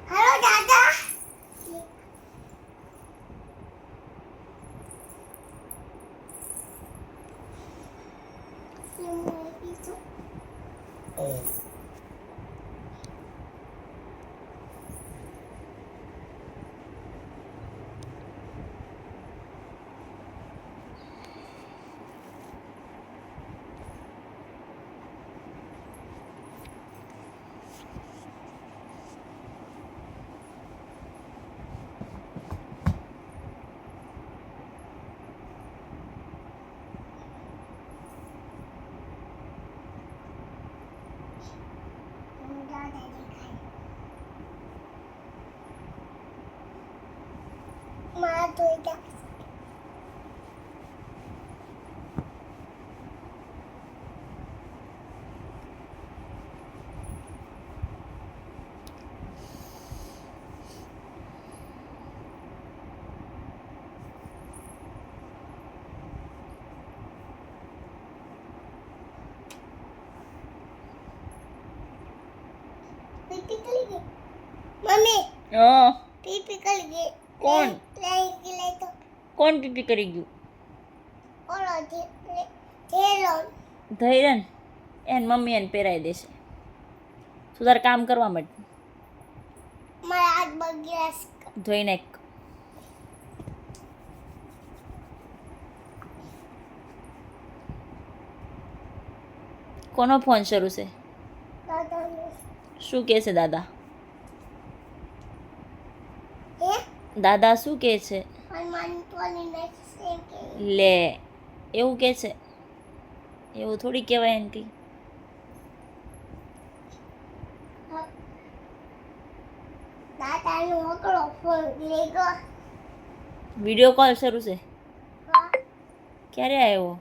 Hello દાદા. મારા ધોઈ દે. પીપી કરી ગઈ મમ્મી. પીપી કરી ગઈ. કોણ લઈ તો કોણ પીપી કરી ગયું? ઓલો થેલો. ધૈર્યન એને મમ્મી એને પહેરાઈ દેશે. તું તારે કામ કરવા માંડ. મારા હાથ બગડ્યા. ધોઈ નાખ. કોનો ફોન શરૂ છે? દાદાનો. શું કહે છે દાદા? હે દાદા શું કહે છે? હનુમાન તોલી નાખશે કે લે એવું કહે છે? એવું થોડી કહેવાય એને કંઈ. દાદાનો ઓકળો ફોન લઈ ગયો. વિડીયો કોલ શરૂ છે? હા ક્યારે આવ્યો?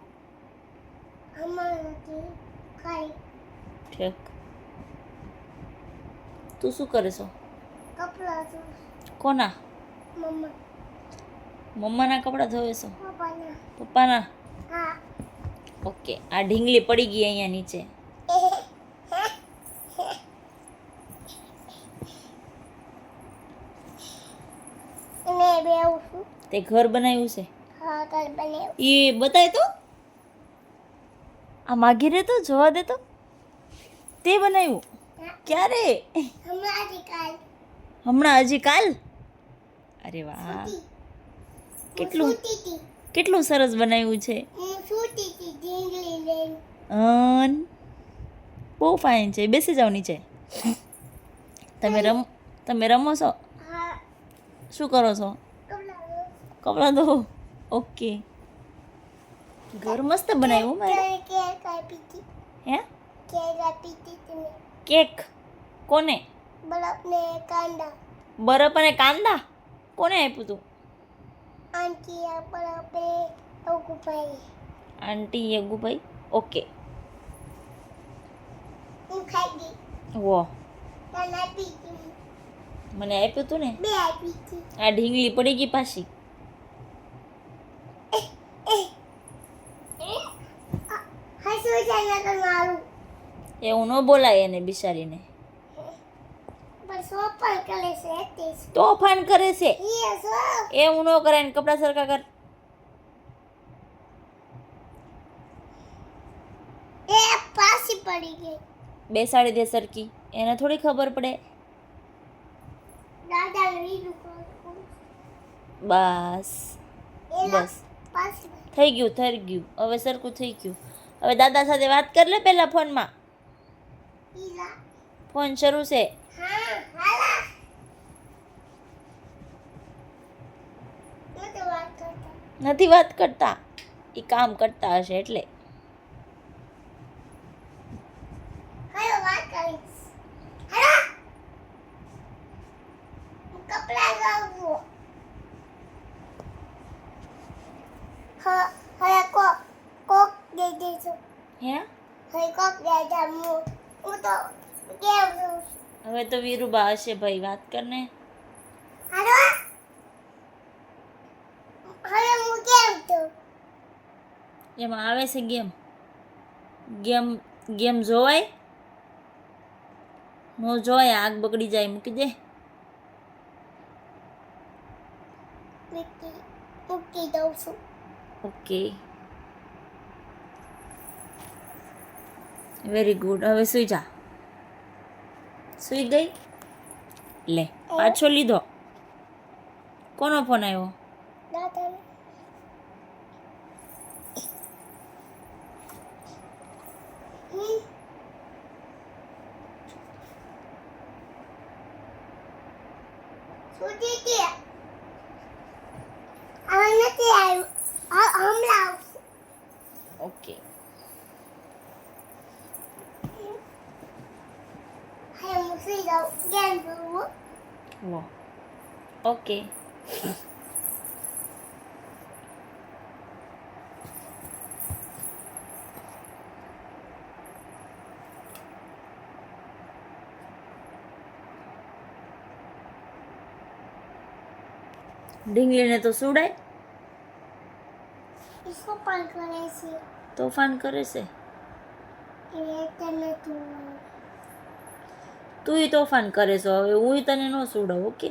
અમારાથી ખાઈ ઠીક. તું શું કરે છો? કપડા તો કોના? મમ્મા મમ્માના કપડાં ધોવે છો? પપ્પાના. પપ્પાના? હા ઓકે. આ ઢીંગલી પડી ગઈ અહીંયા નીચે. મેં બેવું છું. તે ઘર બનાવ્યું છે? હા કલ બને એ બતાય તો. આ માગી રે તો જોવા દે તો. તે બનાવ્યું? ક્યારે? હમણાંથી કાલ હમણાં હજી કાલ? અરે વાહ, કેટલું કેટલું સરસ બનાવ્યું છે. હું સૂતી હતી ઢીંગલી લઈને. બહુ ફાઇન છે. બેસી જાઓ નીચે. તમે રમો છો? હા શું કરો છો? કપડા કપડાં ધો. ઓકે. ઘર મસ્ત બનાવ્યું મારે. કેક આપી હતી. હે? કેક આપી હતી તમે. કેક કોને? બરફ ને કાંદા. બરફ અને કાંદા કોને આપ્યું તું? આંટી આ બરફ ને અવકુભાઈ. આંટી યગુભાઈ. ઓકે. હું ખાઈ ગઈ. વો તને આપી હતી. મને આપ્યું તું ને. બે આપી હતી. આ ઢીંગલી પડી ગઈ પાછી. હસવું છે નકર મારું. એવું ન બોલાય એને બિચારીને. પણ સો પણ કરે છે તે તોફાન કરે છે. એ સો એવું ન કરે ને. કપડા સરખા કર. એ પાછી પડી ગઈ. બેસાડી દે સરખી. એને થોડી ખબર પડે. દાદા રીડું કરું. બસ બસ પાછી થઈ ગયું. હવે સરખું થઈ ગયું. હવે દાદા સાથે વાત કર લે પહેલા ફોનમાં. ઈલા. ફોન શરૂ છે. હા હાલા. હું તો વાત કરતા. નથી વાત કરતા. એ કામ કરતા હશે એટલે. હાલો વાત કરીશ. હાલો. હું કપડા લાવું. હા હવે કોક દે દેજો. હે? હવે કોક દે દે હું તો કેવું. હવે તો વીરુબા હશે ભાઈ. વાત કરને. હાલો. હવે હું કેમ તો એમાં આવે છે ગેમ. ગેમ જોવાય. નો જોય, આગ બગડી જાય, મૂકી દે. મૂકી દઉં છું. Okay, very good. હવે સુઈ જા. સુઈ ગઈ? લે, પાછો લીધો. કોનો ફોન આવ્યો? દાદાને. સુધી કે આ નથી આવ્યું. હમણાં આવશે. ઓકે. હા, હું સુઈ જાઉં. ગેમ રમવું. વો, ઓકે. ઢીંગલીને તો સુડાય, इसको पण करे છે. તોફાન કરે છે. એ તને તું તુંય તોફાન કરે છો, હવે હું તને ન સુડાવ. ઓકે.